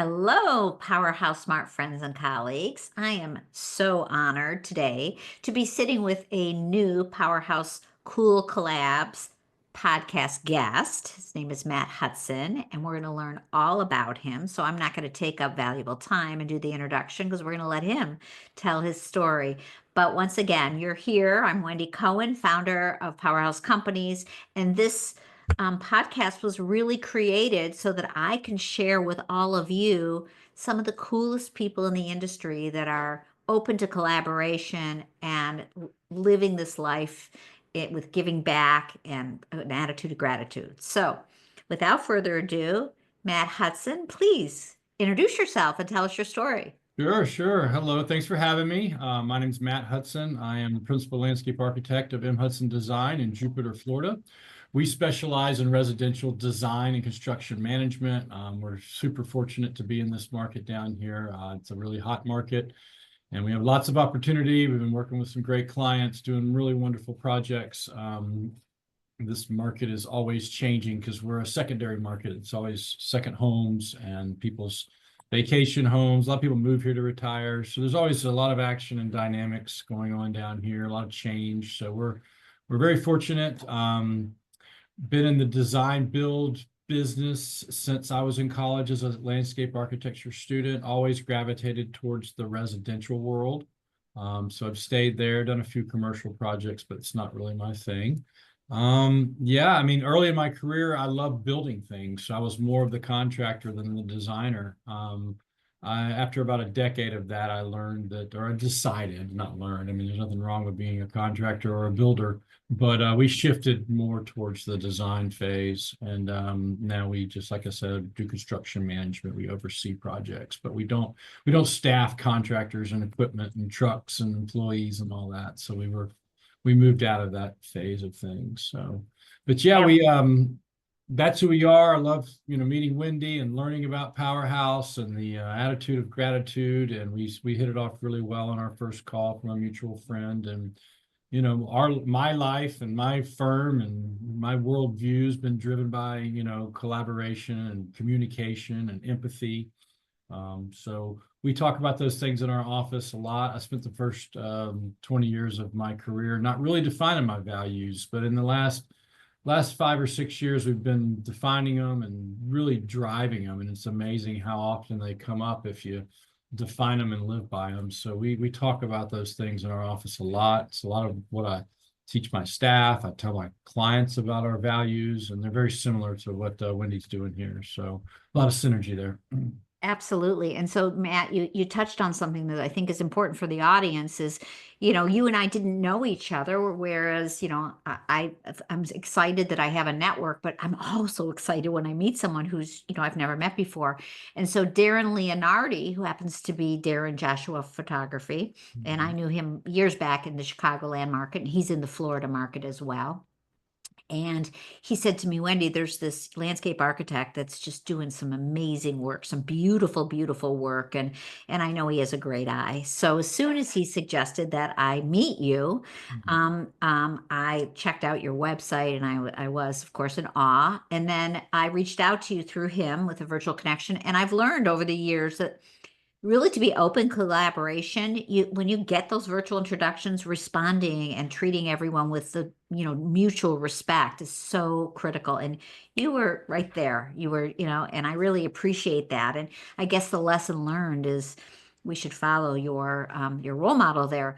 Hello, Powerhouse Smart friends and colleagues. I am so honored today to be sitting with a new Powerhouse Cool Collabs podcast guest. His name is Matt Hudson, and we're going to learn all about him. So I'm not going to take up valuable time and do the introduction because we're going to let him tell his story. But once again, you're here. I'm Wendy Cohen, founder of Powerhouse Companies, and this podcast was really created so that I can share with all of you some of the coolest people in the industry that are open to collaboration and living this life with giving back and an attitude of gratitude. So, without further ado, Matt Hudson, please introduce yourself and tell us your story. Sure, sure. Hello, thanks for having me. My name is Matt Hudson. I am the principal landscape architect of M.Hudson Design in Jupiter, Florida. We specialize in residential design and construction management. We're super fortunate to be in this market down here. It's a really hot market, and we have lots of opportunity. We've been working with some great clients, doing really wonderful projects. This market is always changing because we're a secondary market. It's always second homes and people's vacation homes. A lot of people move here to retire. So there's always a lot of action and dynamics going on down here, a lot of change. So we're very fortunate. Been in the design build business since I was in college as a landscape architecture student, always gravitated towards the residential world. So I've stayed there, done a few commercial projects, but it's not really my thing. Yeah, I mean, early in my career, I loved building things. So I was more of the contractor than the designer. After about a decade of that, I learned that, or I decided, not learned, I mean, there's nothing wrong with being a contractor or a builder, but we shifted more towards the design phase. And now we just, like I said, do construction management. We oversee projects, but we don't staff contractors and equipment and trucks and employees and all that. So we moved out of that phase of things. So, but yeah, that's who we are. I love, meeting Wendy and learning about Powerhouse and the attitude of gratitude. And we hit it off really well on our first call from a mutual friend. And, my life and my firm and my worldview has been driven by, collaboration and communication and empathy. So we talk about those things in our office a lot. I spent the first 20 years of my career not really defining my values, but in the last 5 or 6 years, we've been defining them and really driving them. And it's amazing how often they come up if you define them and live by them. So we talk about those things in our office a lot. It's a lot of what I teach my staff. I tell my clients about our values, and they're very similar to what Wendy's doing here. So a lot of synergy there. Absolutely. And so, Matt, you touched on something that I think is important for the audience is, you and I didn't know each other, whereas, I'm excited that I have a network, but I'm also excited when I meet someone who's, I've never met before. And so Darren Leonardi, who happens to be Darren Joshua Photography, and I knew him years back in the Chicagoland market, and he's in the Florida market as well. And he said to me, Wendy, there's this landscape architect that's just doing some amazing work, some beautiful, beautiful work. And I know he has a great eye. So as soon as he suggested that I meet you, I checked out your website and I was, of course, in awe. And then I reached out to you through him with a virtual connection. And I've learned over the years that really to be open collaboration, when you get those virtual introductions, responding and treating everyone with the mutual respect is so critical. And you were right there. You were, and I really appreciate that. And I guess the lesson learned is we should follow your role model there.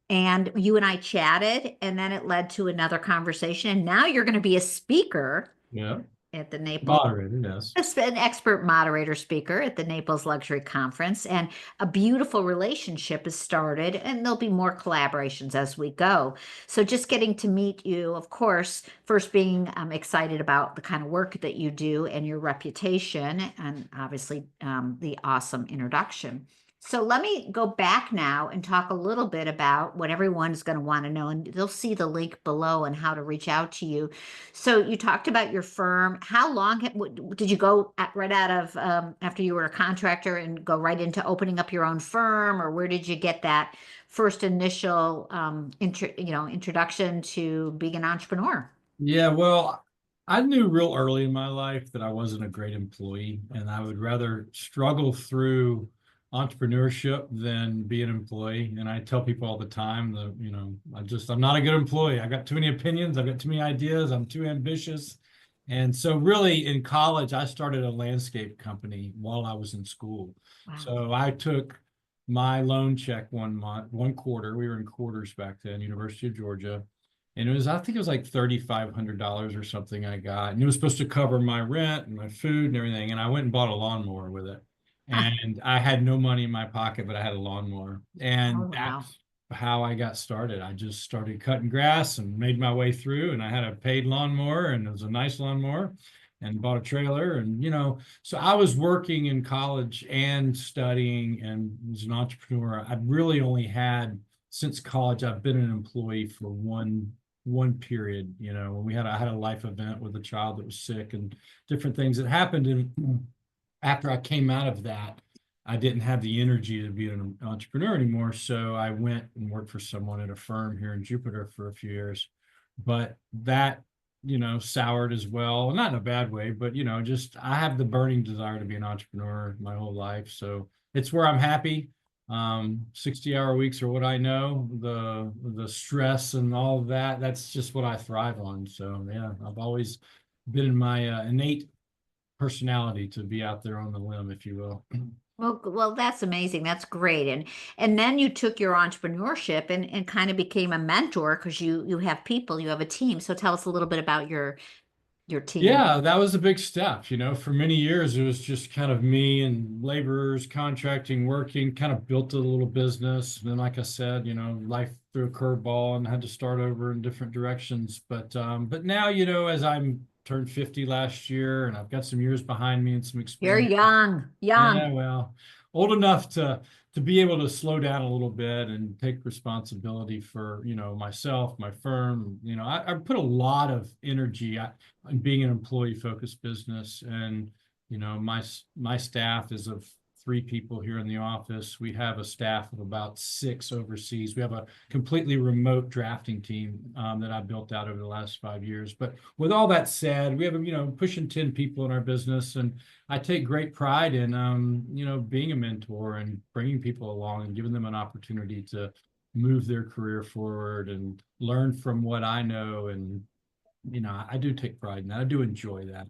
And you and I chatted, and then it led to another conversation. And now you're going to be a speaker Yeah. at the Naples. Moderator, yes. An expert moderator speaker at the Naples Luxury Conference, and a beautiful relationship has started, and there'll be more collaborations as we go. So just getting to meet you, of course, first being excited about the kind of work that you do and your reputation, and obviously the awesome introduction. So let me go back now and talk a little bit about what everyone's going to want to know, and they'll see the link below and how to reach out to you. So you talked about your firm. How long did you go right out of after you were a contractor and go right into opening up your own firm, or where did you get that first initial introduction to being an entrepreneur? Yeah, well, I knew real early in my life that I wasn't a great employee, and I would rather struggle through entrepreneurship than be an employee. And I tell people all the time that, I'm not a good employee. I got too many opinions, I've got too many ideas, I'm too ambitious. And so really in college, I started a landscape company while I was in school. Wow. So I took my loan check 1 month, 1 quarter. We were in quarters back then, University of Georgia. And I think it was like $3,500 or something I got. And it was supposed to cover my rent and my food and everything. And I went and bought a lawnmower with it. And I had no money in my pocket, but I had a lawnmower. Oh, And wow. that's how I got started. I just started cutting grass and made my way through. And I had a paid lawnmower, and it was a nice lawnmower, and bought a trailer. And, so I was working in college and studying and was an entrepreneur. I really only had, since college, I've been an employee for one period, when I had a life event with a child that was sick and different things that happened. And after I came out of that, I didn't have the energy to be an entrepreneur anymore. So I went and worked for someone at a firm here in Jupiter for a few years. But that, soured as well. Not in a bad way, but, just I have the burning desire to be an entrepreneur my whole life. So it's where I'm happy. 60-hour weeks are what I know. The stress and all of that, that's just what I thrive on. So yeah, I've always been in my innate personality to be out there on the limb, if you will. Well, that's amazing. That's great. And then you took your entrepreneurship and kind of became a mentor because you have people, you have a team. So tell us a little bit about your team. Yeah, that was a big step. For many years, it was just kind of me and laborers, contracting, working, kind of built a little business. And then, like I said, life threw a curveball and had to start over in different directions. But now, as I'm turned 50 last year, and I've got some years behind me and some You're experience. young, Yeah, young. well, old enough to be able to slow down a little bit and take responsibility for, myself, my firm. I put a lot of energy in being an employee-focused business, and my staff is of 3 people here in the office. We have a staff of about 6 overseas. We have a completely remote drafting team that I built out over the last 5 years. But with all that said, we have pushing 10 people in our business, and I take great pride in, being a mentor and bringing people along and giving them an opportunity to move their career forward and learn from what I know. And, I do take pride in that. I do enjoy that.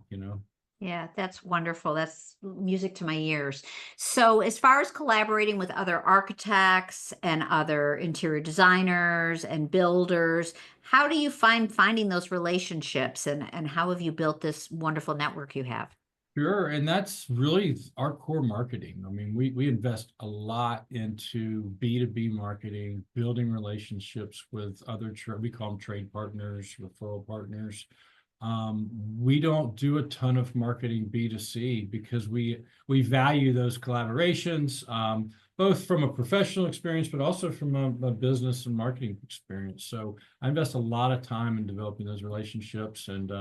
Yeah, that's wonderful. That's music to my ears. So, as far as collaborating with other architects and other interior designers and builders, how do you find finding those relationships and how have you built this wonderful network you have? Sure, and that's really our core marketing. I mean, we invest a lot into B2B marketing, building relationships with we call them trade partners, referral partners. We don't do a ton of marketing B2C because we value those collaborations, both from a professional experience, but also from a business and marketing experience. So I invest a lot of time in developing those relationships, and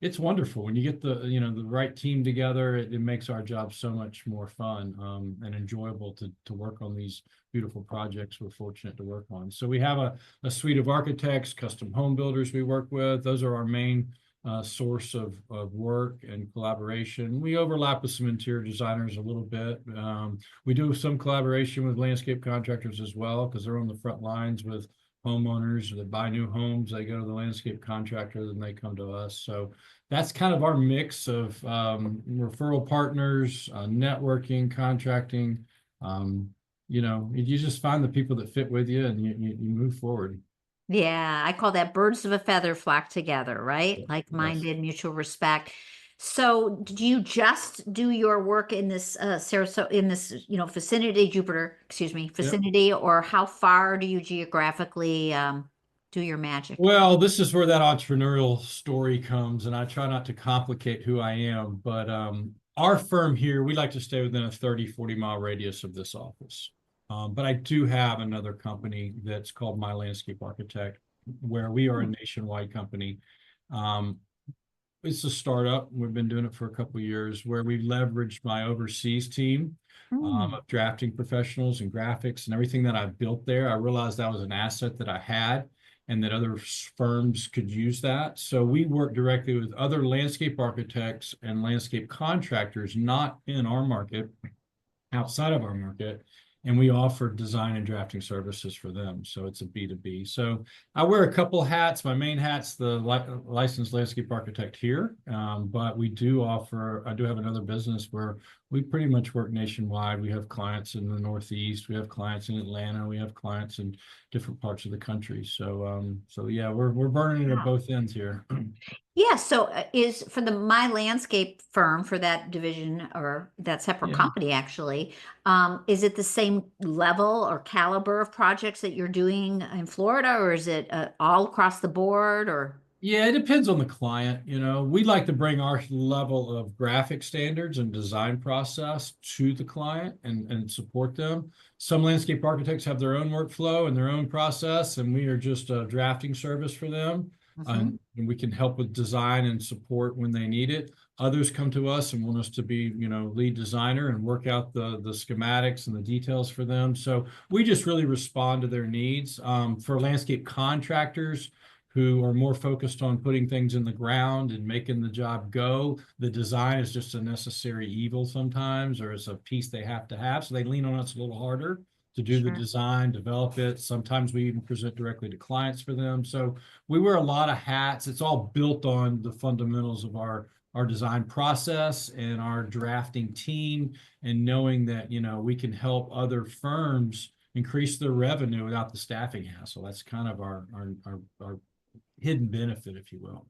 it's wonderful when you get the right team together. It makes our job so much more fun and enjoyable to work on these beautiful projects we're fortunate to work on. So we have a suite of architects, custom home builders we work with. Those are our main source of work and collaboration. We overlap with some interior designers a little bit. We do some collaboration with landscape contractors as well, because they're on the front lines with homeowners that buy new homes. They go to the landscape contractor, then they come to us. So that's kind of our mix of referral partners, networking, contracting. You just find the people that fit with you, and you move forward. Yeah, I call that birds of a feather flock together, right? Yes. Like-minded, mutual respect. So, do you just do your work in this Sarasota in this, vicinity, Jupiter, excuse me, Yep. vicinity, or how far do you geographically do your magic? Well, this is where that entrepreneurial story comes, and I try not to complicate who I am, but our firm here, we like to stay within a 30-40 mile radius of this office. But I do have another company that's called My Landscape Architect, where we are a Hmm. nationwide company. Um, it's a startup. We've been doing it for a couple of years, where we leveraged my overseas team Hmm. of drafting professionals and graphics and everything that I built there. I realized that was an asset that I had, and that other firms could use that. So we work directly with other landscape architects and landscape contractors, not in our market, outside of our market, and we offer design and drafting services for them. So it's a B2B. So I wear a couple hats. My main hat's the licensed landscape architect here, but we do offer, I do have another business where we pretty much work nationwide. We have clients in the Northeast, we have clients in Atlanta, we have clients in different parts of the country. So yeah, we're burning it at both ends here. Yeah, so is for the my landscape firm for that division or that separate Yeah. company actually, is it the same level or caliber of projects that you're doing in Florida, or is it all across the board, or? Yeah, it depends on the client. We like to bring our level of graphic standards and design process to the client and support them. Some landscape architects have their own workflow and their own process, and we are just a drafting service for them. Mhm. And we can help with design and support when they need it. Others come to us and want us to be, lead designer and work out the schematics and the details for them. So we just really respond to their needs. For landscape contractors, who are more focused on putting things in the ground and making the job go. The design is just a necessary evil sometimes, or it's a piece they have to have. So they lean on us a little harder to do the Sure. design, develop it. Sometimes we even present directly to clients for them. So we wear a lot of hats. It's all built on the fundamentals of our design process and our drafting team, and knowing that, we can help other firms increase their revenue without the staffing hassle. That's kind of our hidden benefit, if you will.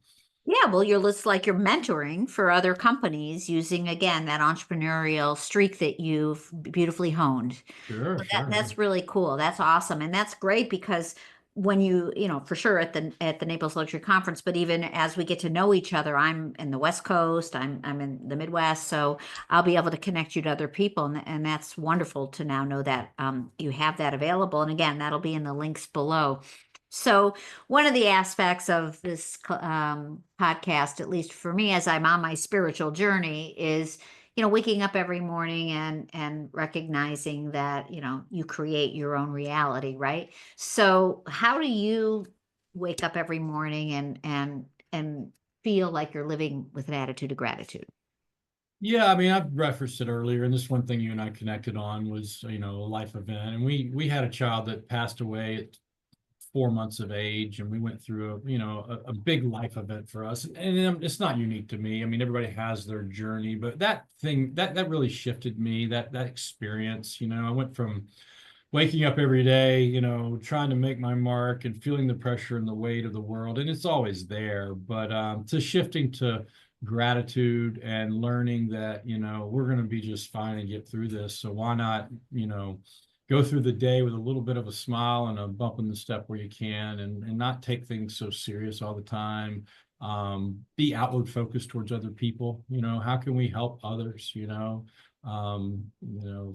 Yeah, well, you're just like you're mentoring for other companies using again that entrepreneurial streak that you've beautifully honed. Sure, So sure. Yeah. that's really cool. That's awesome. And that's great because when for sure at the Naples Luxury Conference, but even as we get to know each other, I'm in the West Coast, I'm in the Midwest, so I'll be able to connect you to other people, and that's wonderful to now know that you have that available. And again, that'll be in the links below. So one of the aspects of this podcast, at least for me, as I'm on my spiritual journey, is waking up every morning and recognizing that you create your own reality, right? So how do you wake up every morning and feel like you're living with an attitude of gratitude? Yeah, I mean, I've referenced it earlier, and this one thing you and I connected on was, a life event, and we had a child that passed away at 4 months of age, and we went through a big life event for us. And it's not unique to me. I mean, everybody has their journey, but that thing that really shifted me. That experience, I went from waking up every day, trying to make my mark and feeling the pressure and the weight of the world, and it's always there, but to shifting to gratitude and learning that, we're going to be just fine and get through this. So why not, go through the day with a little bit of a smile and a bump in the step where you can, and not take things so serious all the time. Be outward focused towards other people. How can we help others?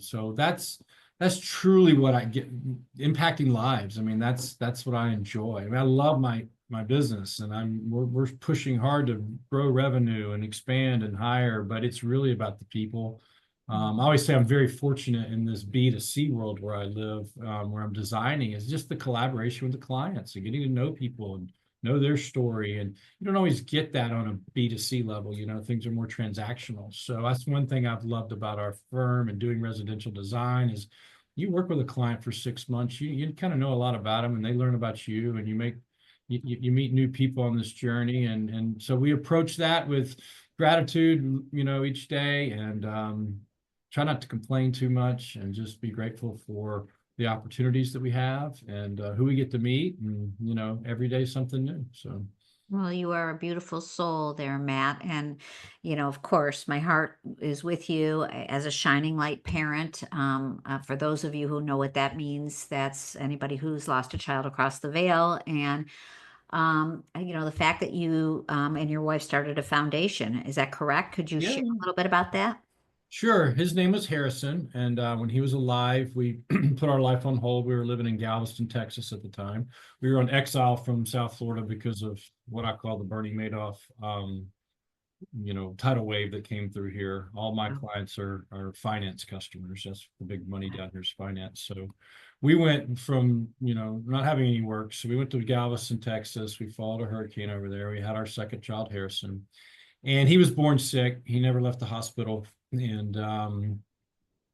So that's truly what I get, impacting lives. I mean, that's what I enjoy. I mean, I love my business, and we're pushing hard to grow revenue and expand and hire, but it's really about the people. I always say I'm very fortunate in this B2C world where I live, where I'm designing, is just the collaboration with the clients and getting to know people and know their story. And you don't always get that on a B2C level. Things are more transactional. So that's one thing I've loved about our firm and doing residential design is you work with a client for 6 months, you kind of know a lot about them, and they learn about you, and you meet new people on this journey. And so we approach that with gratitude, each day, and try not to complain too much, and just be grateful for the opportunities that we have, and who we get to meet, and every day something new. So Well, you are a beautiful soul there, Matt. And, of course, my heart is with you as a shining light parent. For those of you who know what that means, that's anybody who's lost a child across the veil. And, the fact that you and your wife started a foundation, is that correct? Could you yeah. share a little bit about that? Sure. His name was Harrison, and when he was alive, we put our life on hold. We were living in Galveston, Texas at the time. We were on exile from South Florida because of what I call the Bernie Madoff, tidal wave that came through here. All my clients are finance customers. That's the big money down here is finance. So we went from, not having any work. So we went to Galveston, Texas. We followed a hurricane over there. We had our second child, Harrison, and he was born sick. He never left the hospital. And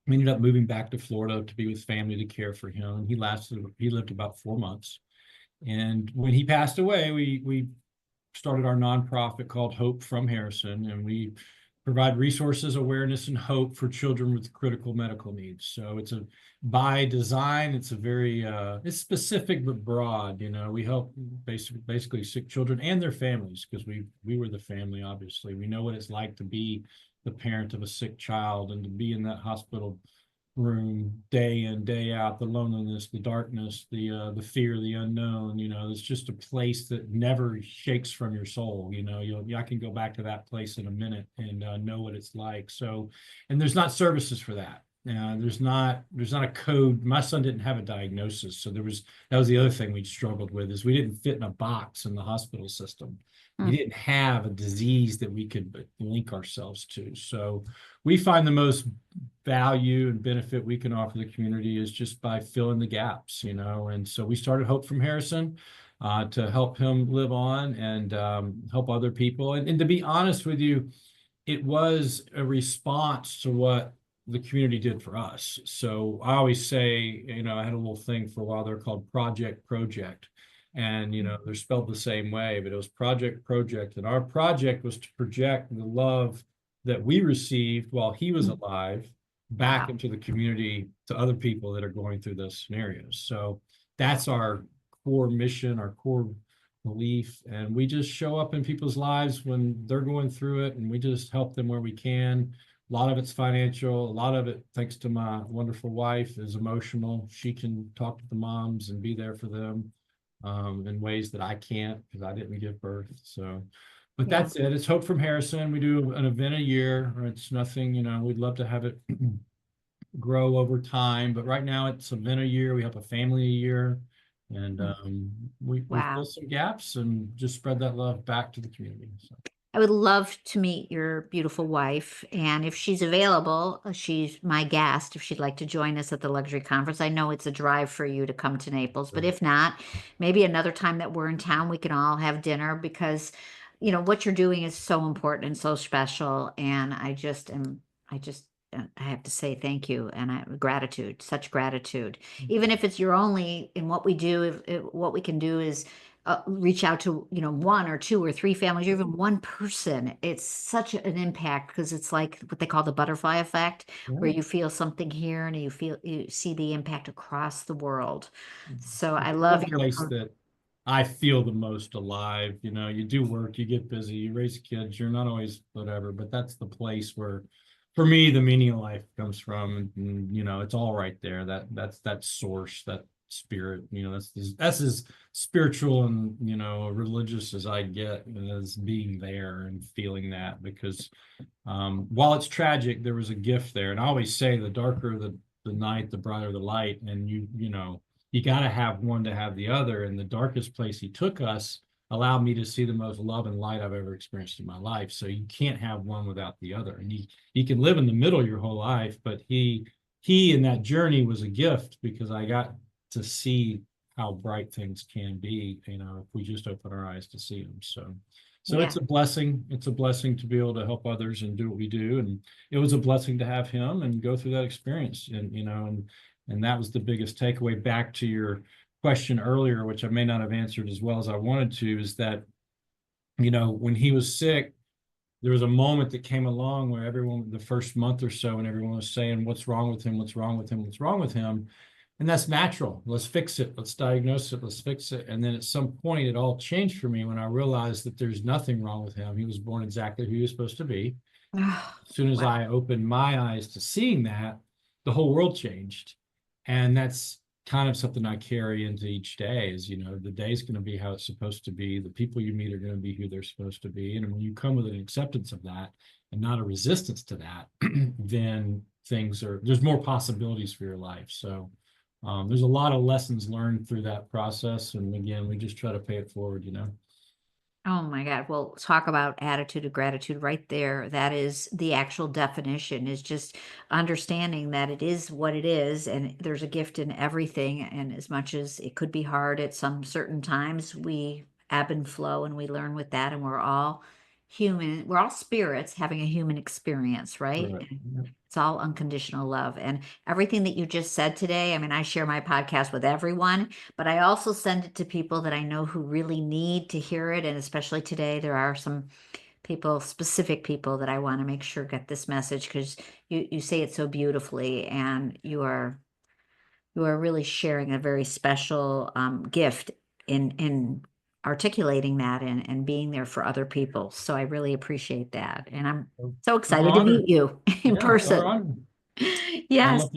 we ended up moving back to Florida to be with family to care for him. He lived about 4 months. And when he passed away, we started our nonprofit called Hope from Harrison, and we provide resources, awareness, and hope for children with critical medical needs. So by design, it's a very it's specific but broad. We help basically sick children and their families, because we were the family. Obviously, we know what it's like to be the parent of a sick child and to be in that hospital room day in, day out, the loneliness, the darkness, the fear, the unknown. It's just a place that never shakes from your soul. I can go back to that place in a minute and know what it's like. So, and there's not services for that. There's not a code. My son didn't have a diagnosis, so that was the other thing we struggled with, is we didn't fit in a box in the hospital system. We didn't have a disease that we could link ourselves to. So we find the most value and benefit we can offer the community is just by filling the gaps, and so we started Hope from Harrison to help him live on and help other people. And to be honest with you, it was a response to what the community did for us. So I always say, I had a little thing for a while. They're called Project. And, they're spelled the same way, but it was Project. And our project was to project the love that we received while he was alive back into the community to other people that are going through those scenarios. So that's our core mission, our core belief. And we just show up in people's lives when they're going through it, and we just help them where we can. A lot of it's financial. A lot of it, thanks to my wonderful wife, is emotional. She can talk to the moms and be there for them in ways that I can't, because I didn't give birth. So, but that's it. It's Hope from Harrison. We do an event a year. It's nothing, we'd love to have it grow over time, but right now it's an event a year. We help a family a year, and we fill some gaps and just spread that love back to the community. So. I would love to meet your beautiful wife, and if she's available, she's my guest, if she'd like to join us at the luxury conference. I know it's a drive for you to come to Naples, but if not, maybe another time that we're in town, we can all have dinner, because, what you're doing is so important and so special. And I have to say thank you, and gratitude, such gratitude. Even if it's your only, in what we do, what we can do is reach out to, one or two or three families, or even one person. It's such an impact, because it's like what they call the butterfly effect, where you feel something here and you see the impact across the world. So I love your place that I feel the most alive. You do work, you get busy, you raise kids, you're not always whatever, but that's the place where, for me, the meaning of life comes from. And it's all right there. That's that source, that spirit. That's as spiritual and religious as I get, as being there and feeling that. Because while it's tragic, there was a gift there. And I always say, the darker the night, the brighter the light. And you got to have one to have the other. And the darkest place he took us allowed me to see the most love and light I've ever experienced in my life. So you can't have one without the other. And you can live in the middle your whole life, but he in that journey was a gift, because I got to see how bright things can be, if we just open our eyes to see them. So It's a blessing. It's a blessing to be able to help others and do what we do. And it was a blessing to have him and go through that experience. And that was the biggest takeaway. Back to your question earlier, which I may not have answered as well as I wanted to, is that, when he was sick, there was a moment that came along where everyone, the first month or so, and everyone was saying, what's wrong with him? What's wrong with him? What's wrong with him? And that's natural. Let's fix it. Let's diagnose it. Let's fix it. And then at some point, it all changed for me when I realized that there's nothing wrong with him. He was born exactly who he was supposed to be. As soon as I opened my eyes to seeing that, the whole world changed. And that's kind of something I carry into each day, is, the day's going to be how it's supposed to be. The people you meet are going to be who they're supposed to be. And when you come with an acceptance of that and not a resistance to that, then there's more possibilities for your life. So there's a lot of lessons learned through that process. And again, we just try to pay it forward, Oh my God. Well, talk about attitude of gratitude right there. That is the actual definition, is just understanding that it is what it is and there's a gift in everything. And as much as it could be hard at some certain times, we ebb and flow and we learn with that. And we're all human. We're all spirits having a human experience, right? Correct. And it's all unconditional love. And everything that you just said today, I mean, I share my podcast with everyone, but I also send it to people that I know who really need to hear it. And especially today, there are some people, specific people that I want to make sure get this message, because you say it so beautifully, and you are really sharing a very special gift in articulating that and being there for other people. So I really appreciate that. And I'm so It's our excited to honor. meet you in Yeah, it's our person. honor. I'd Yes.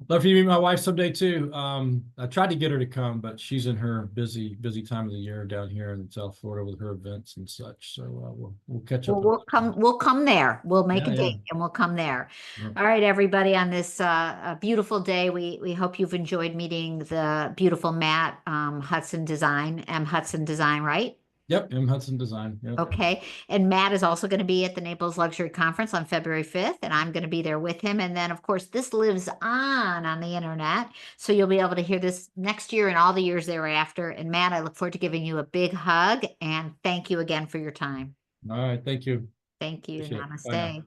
love for you to meet my wife someday too. I tried to get her to come, but she's in her busy time of the year down here in South Florida with her events and such. So we'll catch Well, up with. we'll come there. We'll make a Yeah, yeah. date and we'll come there. Yeah. All right, everybody, on this beautiful day, we hope you've enjoyed meeting the beautiful Matt Hudson Design, M. Hudson Design, right? Yep, M.Hudson Design. Yep. Okay. And Matt is also going to be at the Naples Luxury Conference on February 5th, and I'm going to be there with him. And then, of course, this lives on the internet. So you'll be able to hear this next year and all the years thereafter. And Matt, I look forward to giving you a big hug and thank you again for your time. All right. Thank you. Thank you. Appreciate it. Bye now. Namaste.